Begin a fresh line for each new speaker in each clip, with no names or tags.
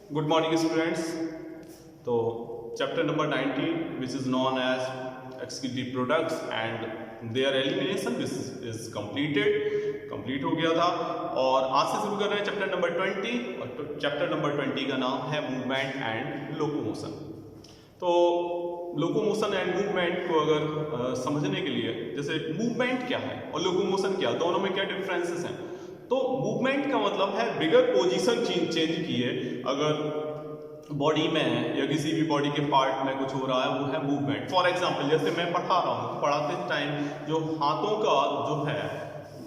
Good morning, students. तो chapter number 19, which is known as executive products and their elimination, this is complete हो गया था। और आज से शुरू कर रहे हैं चैप्टर नंबर 20 और चैप्टर नंबर 20 का नाम है मूवमेंट एंड लोकोमोशन। तो लोकोमोशन एंड मूवमेंट को अगर समझने के लिए, जैसे मूवमेंट क्या है और लोकोमोशन क्या, दोनों में क्या डिफरेंसेस हैं। तो मूवमेंट का मतलब है बिगर पोजीशन चेंज किए, अगर बॉडी में है या किसी भी बॉडी के पार्ट में कुछ हो रहा है, वो है मूवमेंट। फॉर एग्जांपल जैसे मैं पढ़ा रहा हूँ, पढ़ाते टाइम जो हाथों का जो है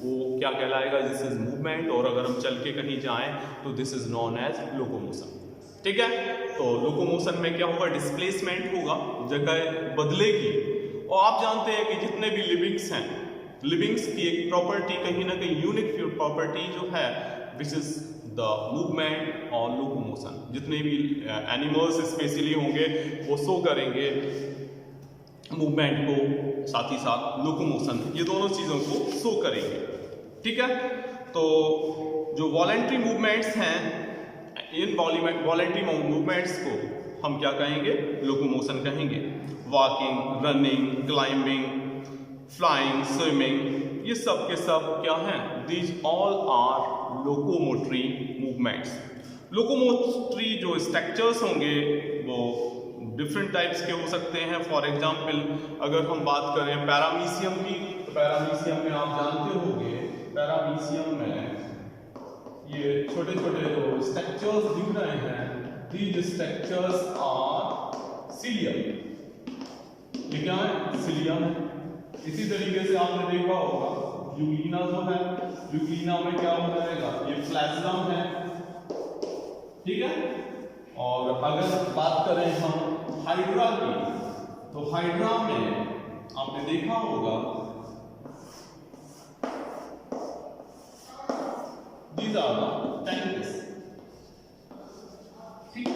वो क्या कहलाएगा, दिस इज मूवमेंट। और अगर हम चल के कहीं जाएं तो this is known as locomotion. ठीक है, तो लोकोमोशन में क्या होगा, डिस्प्लेसमेंट होगा, जगह बदलेगी। और आप जानते हैं कि जितने भी लिविंग्स हैं, लिविंग्स की एक प्रॉपर्टी कहीं ना कहीं यूनिक प्रॉपर्टी जो है, विच इज द मूवमेंट और लोकोमोशन। जितने भी एनिमल्स स्पेशली होंगे वो शो करेंगे मूवमेंट को, साथ ही साथ लोकोमोशन, ये दोनों चीज़ों को शो करेंगे। ठीक है, तो जो वॉलेंट्री मूवमेंट्स हैं, इन वॉलेंट्री मूवमेंट्स को हम क्या कहेंगे, लोकोमोशन कहेंगे। Walking, running, climbing, flying, swimming, ये सब के सब क्या हैं, these all are locomotory movements. Locomotory जो स्ट्रक्चर्स होंगे वो डिफरेंट टाइप्स के हो सकते हैं। फॉर एग्जांपल अगर हम बात करें पैरामीशियम की, तो पैरामीशियम में आप जानते होंगे, पैरामीशियम में ये छोटे छोटे जो स्ट्रक्चर्स दिख रहे हैं, दीज स्ट्रक्चर्स आर सिलिया। ये क्या है, सिलिया है। इसी तरीके से आपने देखा होगा यूग्लिना जो है, यूग्लिना में क्या हो जाएगा, ये फ्लैजिलम है। ठीक है, और अगर बात करें हम हाइड्रा की, तो हाइड्रा में आपने देखा होगा दीज आर द टेंटिकल्स। ठीक,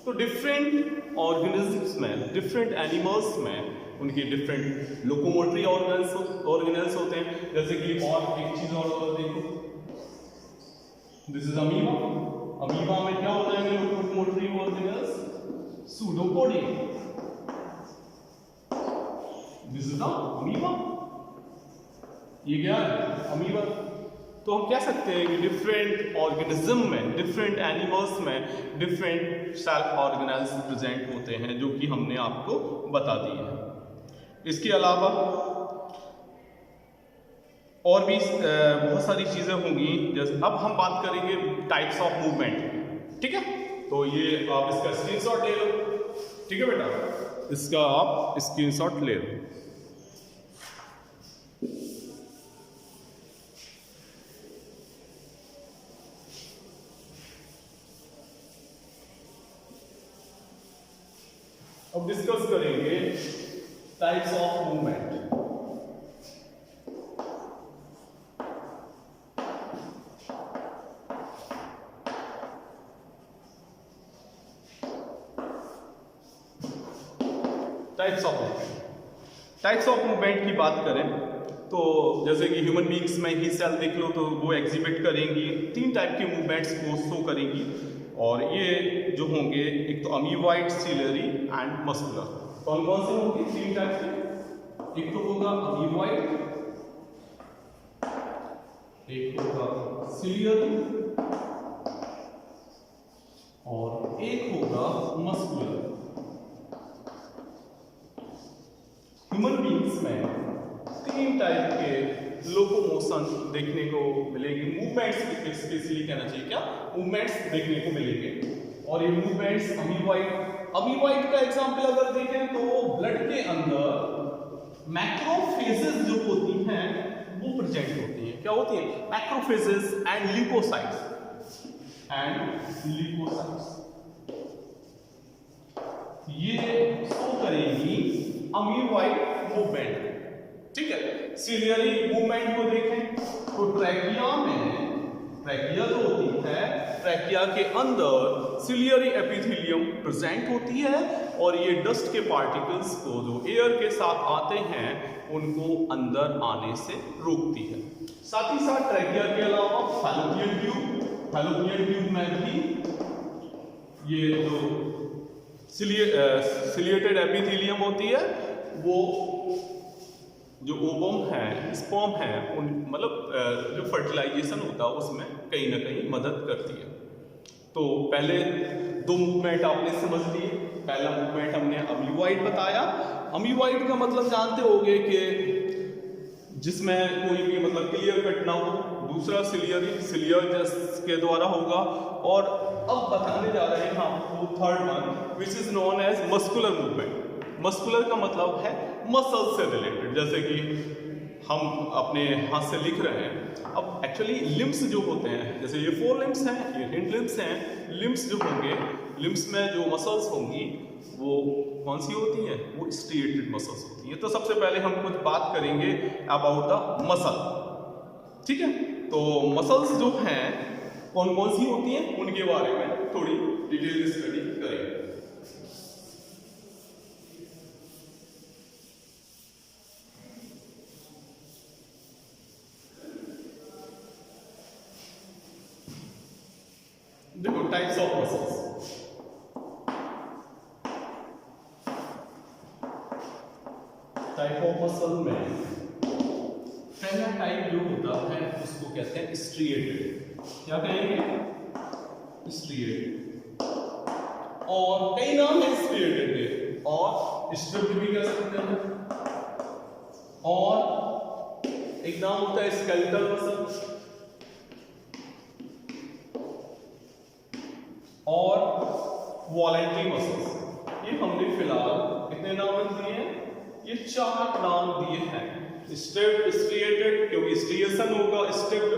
तो डिफरेंट ऑर्गेनिजम्स में, डिफरेंट एनिमल्स में उनके डिफरेंट लोकोमोटरी ऑर्गेनल्स होते हैं। जैसे कि और एक चीज और देखो, दिस इज अमीबा। अमीबा में क्या होता है locomotory organelles, pseudopodia. This is the amoeba, ये क्या है, अमीबा। तो हम कह सकते हैं कि डिफरेंट ऑर्गेनिज्म में, डिफरेंट एनिमल्स में डिफरेंट सेल ऑर्गेनल्स प्रेजेंट होते हैं, जो कि हमने आपको बता दी है। इसके अलावा और भी बहुत सारी चीज़ें होंगी। जैसे अब हम बात करेंगे टाइप्स ऑफ मूवमेंट। ठीक है, तो ये आप इसका स्क्रीनशॉट ले लो। ठीक है बेटा, इसका आप स्क्रीनशॉट ले लो। अब डिस्कस करेंगे types of movement. Types of movement की बात करें तो जैसे कि ह्यूमन बींग्स में ही सेल देख लो, तो वो एग्जिबिट करेंगी, 3 टाइप के मूवमेंट्स को शो करेंगी। और ये जो होंगे, एक तो अमीबॉइड, सिलियरी एंड मस्कुलर। कौन कौन से होंगे, 3 टाइप के। एक तो होगा अमीबॉइड, एक होगा सिलियरी और एक होगा मस्कुलर। ह्यूमन बींग्स में 3 टाइप के लोकोमोशन देखने को मिलेंगे, मूवमेंट्स स्पेशली कहना चाहिए, क्या मूवमेंट्स देखने को मिलेंगे। और ये मूवमेंट्स अमीबॉइड का एग्जांपल अगर देखें तो ब्लड के अंदर मैक्रोफेजेस जो होती हैं वो प्रेजेंट होती हैं। क्या होती हैं, मैक्रोफेजेस एंड ल्यूकोसाइट्स ये शो करेगी अमीबॉइड मूवमेंट। ठीक है, सिलियरी मूवमेंट को देखें तो ट्रैकिया में, ट्रैकिया जो होती है, ट्रैकिया के अंदर सिलियरी एपिथेलियम प्रेजेंट होती है और ये डस्ट के पार्टिकल्स को जो एयर के साथ आते हैं उनको अंदर आने से रोकती है। साथ ही साथ ट्रैकिया के अलावा फैलोपियन ट्यूब में भी ये जो सिलिएटेड एपिथेलियम होती है वो जो ओवम है, स्पर्म है, उन मतलब जो फर्टिलाइजेशन होता है उसमें कहीं ना कहीं मदद करती है। तो पहले दो मूवमेंट आपने समझ लिए। पहला मूवमेंट हमने अम्यूवाइड बताया। अम्यूवाइड का मतलब जानते होंगे कि जिसमें कोई भी मतलब क्लियर कट ना हो। दूसरा सिलियर के द्वारा होगा। और अब बताने जा रहे हैं आपको third one which is known as muscular movement. Muscular का मतलब है मसल से रिलेटेड, जैसे कि हम अपने हाथ से लिख रहे हैं। अब एक्चुअली लिम्स जो होते हैं, जैसे ये 4 लिम्स हैं, ये हिंड लिम्स हैं। लिम्स जो होंगे, लिम्स में जो मसल्स होंगी वो कौन सी होती हैं? वो स्ट्रिएटेड मसल्स होती हैं। तो सबसे पहले हम कुछ बात करेंगे अबाउट द मसल, ठीक है। तो मसल्स जो हैं कौन कौन सी होती हैं उनके बारे में थोड़ी डिटेल स्टडी करेंगे। देखो types of muscles. Type of muscle में पहला टाइप जो होता है उसको कहते हैं स्ट्रिएटेड। क्या कहेंगे? स्ट्रिएटेड। और कई नाम है स्ट्रिएटेड के, और स्ट्रिप्ड भी कह सकते हैं। और एक नाम होता है स्केलेटल मसल, और वॉलेंट्री मसल्स। ये हमने फिलहाल कितने नाम दिए हैं? ये 4 नाम दिए हैं। स्ट्रिप्ड, स्ट्रिएटेड क्योंकि स्ट्रिएशन होगा, स्ट्रिप्ड,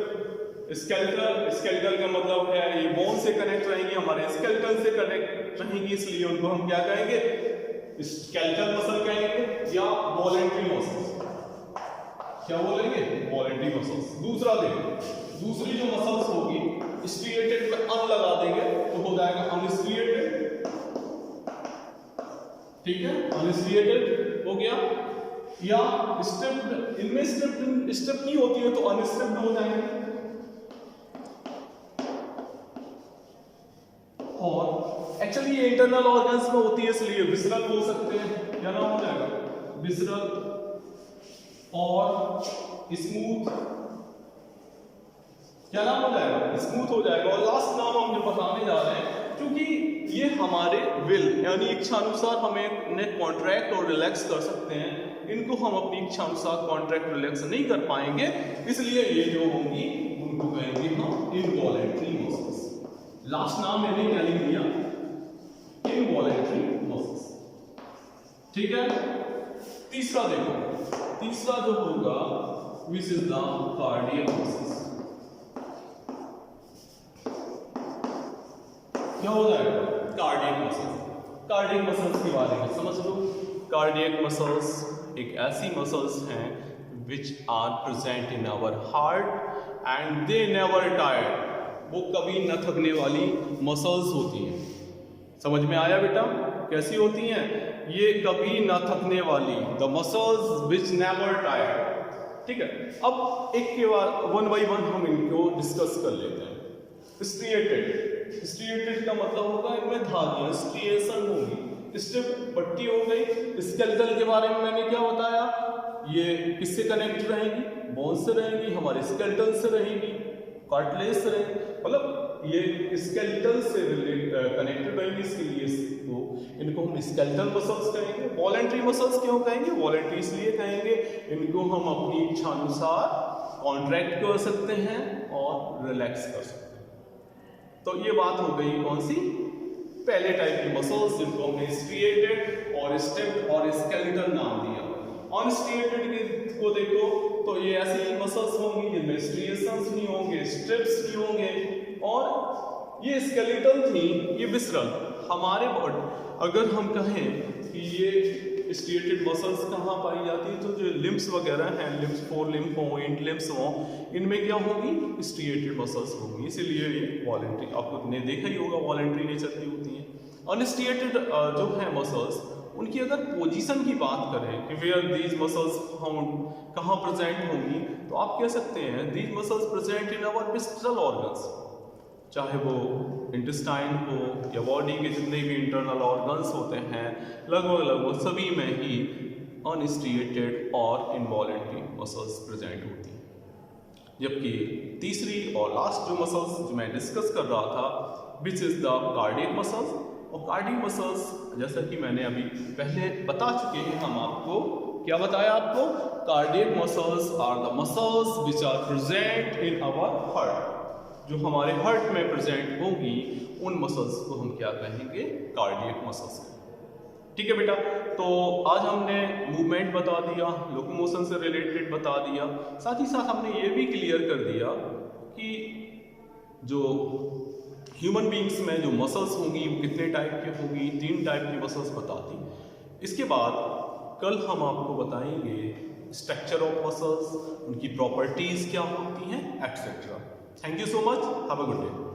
स्केलेटल का मतलब है ये बोन से कनेक्ट रहेंगी, हमारे स्केलेटल से कनेक्ट रहेंगी, इसलिए उनको हम क्या कहेंगे? स्केलेटल मसल कहेंगे या वॉलेंट्री मसल्स। क्या बोलेंगे? Voluntary muscles. दूसरा देखो, दूसरी जो मसल्स होगी स्ट्रिएटेड में अन लगा देंगे तो हो जाएगा अनस्ट्रिएटेड, ठीक है, अनस्ट्रिएटेड हो गया। या स्ट्रिप्ड, इनमें स्ट्रिप नहीं होती है तो अनस्ट्रिप्ड हो जाएंगे। और एक्चुअली ये इंटरनल ऑर्गन्स में होती है इसलिए विसरल बोल सकते हैं। क्या नाम हो जाएगा? विसरल और स्मूथ। क्या नाम हो जाएगा? स्मूथ हो जाएगा। और लास्ट नाम हम जो बताने जा रहे हैं, क्योंकि ये हमारे विल यानी इच्छा अनुसार हमें इन्हें कॉन्ट्रैक्ट और रिलैक्स कर सकते हैं, इनको हम अपनी इच्छा अनुसार कॉन्ट्रैक्ट रिलैक्स नहीं कर पाएंगे, इसलिए ये जो होंगी उनको कहेंगे हम इनवॉलेंट्री मसल्स। लास्ट नाम मैंने क्या लिख दिया? इनवॉलेंट्री मसल्स, ठीक है। तीसरा देखो, तीसरा जो होगा which is the cardiac muscles. क्या हो जाएगा? Cardiac muscles. कार्डियक मसल्स के बारे में समझ लो। कार्डियक मसल्स एक ऐसी मसल्स हैं which are present in our heart and they never tired. वो कभी न थकने वाली मसल्स होती हैं। समझ में आया बेटा? कैसी होती हैं? ये कभी न थकने वाली, the muscles which never tired, ठीक है। अब एक के बाद वन बाई वन हम इनको डिस्कस कर लेते हैं। स्ट्रिएटेड, स्ट्रिएटेड का मतलब होगा इनमें धारियां, स्ट्रिएशन होगी। स्ट्रिप पट्टी हो गई। स्केलेटल के बारे में मैंने क्या बताया? ये किससे कनेक्ट रहेंगी? बोन से रहेंगी, हमारे स्केलेटल से रहेंगी, कार्टिलेज से रहेंगी, मतलब ये स्केलेटल से कनेक्टेड रहेंगी, इसके लिए इनको हम स्केलेटल मसल्स कहेंगे। वॉलेंट्री मसल्स क्यों कहेंगे? वॉलेंट्री इसलिए कहेंगे इनको हम अपनी इच्छा अनुसार कॉन्ट्रैक्ट कर सकते हैं और रिलैक्स कर सकते हैं। तो ये बात हो गई कौन सी? पहले टाइप की मसल्स जिनको हमने स्ट्रिएटेड और स्ट्रिप्ड और स्केलेटल नाम दिया। अनस्ट्रिएटेड को देखो तो ये ऐसी मसल्स होंगी जिनमें स्ट्रिएशंस नहीं होंगे, स्ट्रिप्स नहीं होंगे, और ये स्केलेटल थी, ये विसरल। हमारे बॉडी अगर हम कहें कि ये स्ट्रिएटेड मसल्स कहाँ पाई जाती है, तो जो लिम्स वगैरह हैं, लिम्स 4 लिम्फ हो, इंट लिम्स हो, इनमें क्या होगी? स्ट्रिएटेड मसल्स होंगी, इसीलिए ये वॉलेंट्री, आपने देखा ही होगा वॉलेंट्री नेचर की होती हैं। अनस्ट्रिएटेड जो है मसल्स, उनकी अगर पोजीशन की बात करें कि वेयर दीज मसल्स फाउंड, कहाँ प्रेजेंट होंगी, तो आप कह सकते हैं these muscles present in our visceral organs. चाहे वो इंटेस्टाइन हो या बॉडी के जितने भी इंटरनल ऑर्गन्स होते हैं, लगभग सभी में ही अनस्ट्रिएटेड और इनवॉलेंटरी मसल्स प्रेजेंट होती हैं। जबकि तीसरी और लास्ट जो मसल्स जो मैं डिस्कस कर रहा था, which is the cardiac muscles. और कार्डियक मसल्स जैसा कि मैंने अभी पहले बता चुके हैं, हम आपको क्या बताया आपको, cardiac muscles are the muscles which are present in our heart. जो हमारे हार्ट में प्रेजेंट होंगी उन मसल्स को हम क्या कहेंगे, कार्डियक मसल्स। ठीक है बेटा, तो आज हमने मूवमेंट बता दिया, लोकोमोशन से रिलेटेड बता दिया, साथ ही साथ हमने ये भी क्लियर कर दिया कि जो ह्यूमन बींग्स में जो मसल्स होंगी वो कितने टाइप की होंगी, 3 टाइप की मसल्स बता दी। इसके बाद कल हम आपको बताएंगे स्ट्रक्चर ऑफ मसल्स, उनकी प्रॉपर्टीज क्या होती हैं, etcetera. Thank you so much, have a good day.